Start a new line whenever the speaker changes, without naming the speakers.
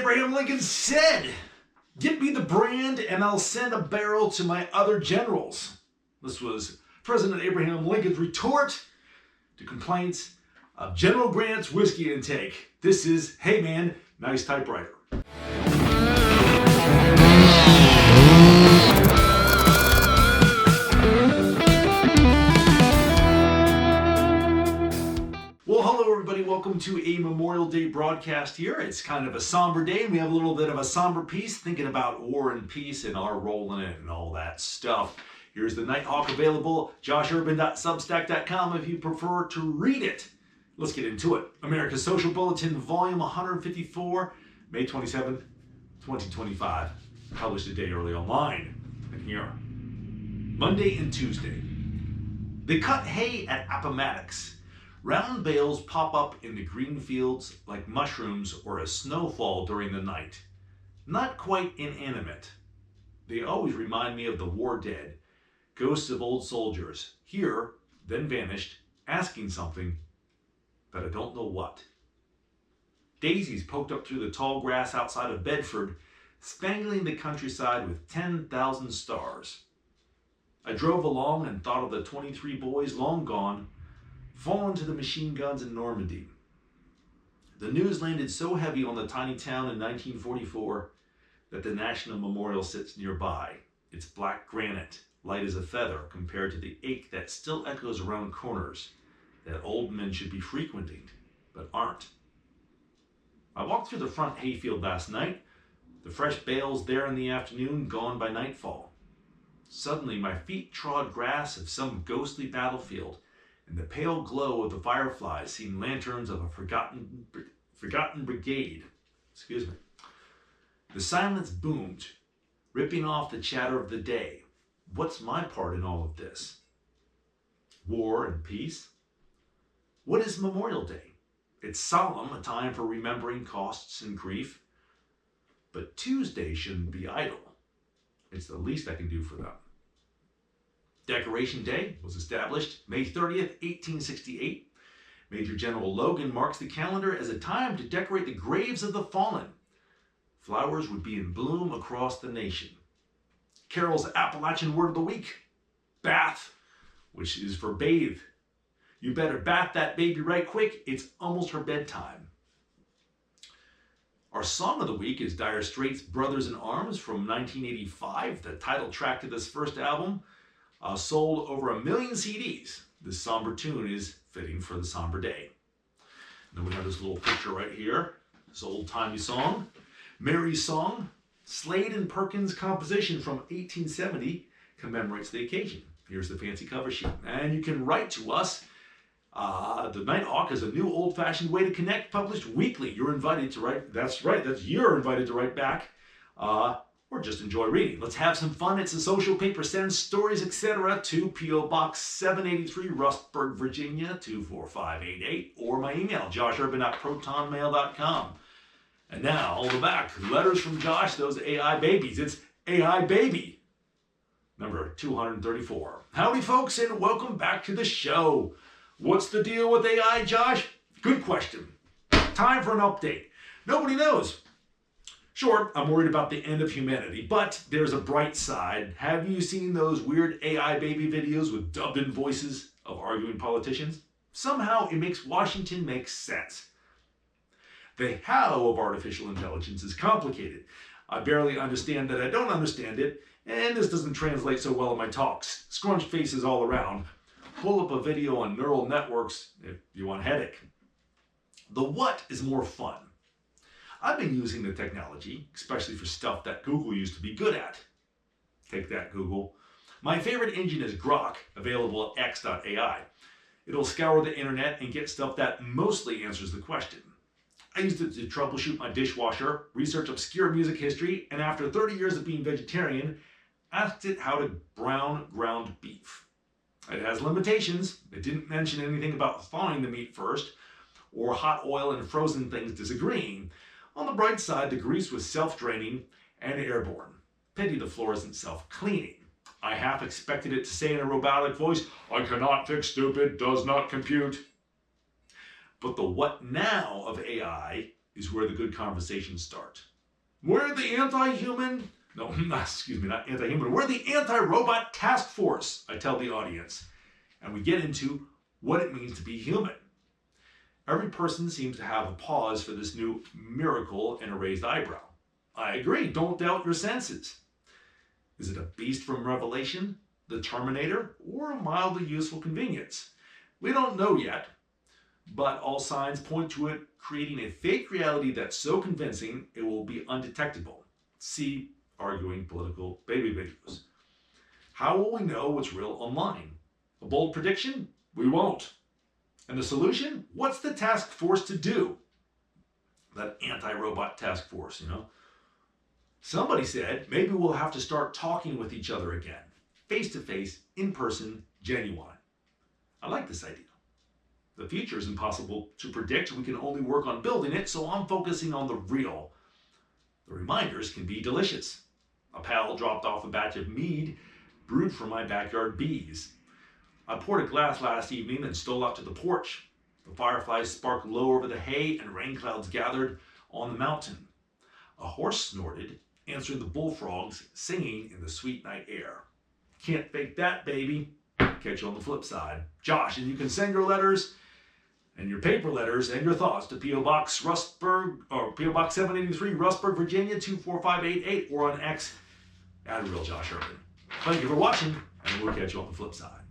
Abraham Lincoln said, "Get me the brand and I'll send a barrel to my other generals." This was President Abraham Lincoln's retort to complaints of General Grant's whiskey intake. This is, hey man, nice typewriter. Well, hello everybody. Welcome to a Memorial Day broadcast here. It's kind of a somber day, and we have a little bit of a somber piece thinking about war and peace and our role in it and all that stuff. Here's the Nighthawk available, joshurban.substack.com if you prefer to read it. Let's get into it. America's Social Bulletin, volume 154, May 27th, 2025. Published a day early online. And here, Monday and Tuesday. They cut hay at Appomattox. Round bales pop up in the green fields like mushrooms or a snowfall during the night. Not quite inanimate. They always remind me of the war dead, ghosts of old soldiers, here, then vanished, asking something, but I don't know what. Daisies poked up through the tall grass outside of Bedford, spangling the countryside with 10,000 stars. I drove along and thought of the 23 boys long gone, fallen to the machine guns in Normandy. The news landed so heavy on the tiny town in 1944 that the National Memorial sits nearby. It's black granite, light as a feather compared to the ache that still echoes around corners that old men should be frequenting, but aren't. I walked through the front hayfield last night, the fresh bales there in the afternoon, gone by nightfall. Suddenly my feet trod grass of some ghostly battlefield, and the pale glow of the fireflies seemed lanterns of a forgotten brigade. Excuse me. The silence boomed, ripping off the chatter of the day. What's my part in all of this? War and peace? What is Memorial Day? It's solemn, a time for remembering costs and grief. But Tuesday shouldn't be idle. It's the least I can do for them. Decoration Day was established May 30th, 1868. Major General Logan marks the calendar as a time to decorate the graves of the fallen. Flowers would be in bloom across the nation. Carol's Appalachian word of the week, bath, which is for bathe. You better bath that baby right quick. It's almost her bedtime. Our song of the week is Dire Straits' Brothers in Arms from 1985, the title track to this first album. Sold over 1 million CDs. This somber tune is fitting for the somber day. And then we have this little picture right here. This old-timey song, Mary's Song. Slade and Perkins' composition from 1870 commemorates the occasion. Here's the fancy cover sheet. And you can write to us. The Nighthawk is a new old-fashioned way to connect, published weekly. You're invited to write. That's right. You're invited to write back. Or just enjoy reading. Let's have some fun. It's a social paper. Send stories, etc. to P.O. Box 783, Rustburg, Virginia, 24588, or my email, joshurban@protonmail.com. And now, the back. Letters from Josh, those AI babies. It's AI Baby, number 234. Howdy, folks, and welcome back to the show. What's the deal with AI, Josh? Good question. Time for an update. Nobody knows. Sure, I'm worried about the end of humanity, but there's a bright side. Have you seen those weird AI baby videos with dubbed-in voices of arguing politicians? Somehow it makes Washington make sense. The how of artificial intelligence is complicated. I barely understand that I don't understand it, and this doesn't translate so well in my talks. Scrunch faces all around. Pull up a video on neural networks if you want a headache. The what is more fun. I've been using the technology, especially for stuff that Google used to be good at. Take that, Google. My favorite engine is Grok, available at x.ai. It'll scour the internet and get stuff that mostly answers the question. I used it to troubleshoot my dishwasher, research obscure music history, and after 30 years of being vegetarian, asked it how to brown ground beef. It has limitations. It didn't mention anything about thawing the meat first, or hot oil and frozen things disagreeing. On the bright side, the grease was self-draining and airborne. Pity the floor isn't self-cleaning. I half expected it to say in a robotic voice, "I cannot fix stupid, does not compute." But the what now of AI is where the good conversations start. We're the anti-human, no, excuse me, not anti-human, we're the anti-robot task force, I tell the audience. And we get into what it means to be human. Every person seems to have a pause for this new miracle and a raised eyebrow. I agree, don't doubt your senses. Is it a beast from Revelation, the Terminator, or a mildly useful convenience? We don't know yet, but all signs point to it creating a fake reality that's so convincing it will be undetectable. See arguing political baby videos. How will we know what's real online? A bold prediction? We won't. And the solution? What's the task force to do? That anti-robot task force, Somebody said maybe we'll have to start talking with each other again. Face-to-face, in-person, genuine. I like this idea. The future is impossible to predict. We can only work on building it, so I'm focusing on the real. The reminders can be delicious. A pal dropped off a batch of mead brewed for my backyard bees. I poured a glass last evening and stole out to the porch. The fireflies sparkled low over the hay and rain clouds gathered on the mountain. A horse snorted, answering the bullfrogs singing in the sweet night air. Can't fake that, baby. Catch you on the flip side. Josh, and you can send your letters and your paper letters and your thoughts to P.O. Box Rustburg, or P.O. Box 783, Rustburg, Virginia 24588, or on X @RealJoshUrban. Thank you for watching, and we'll catch you on the flip side.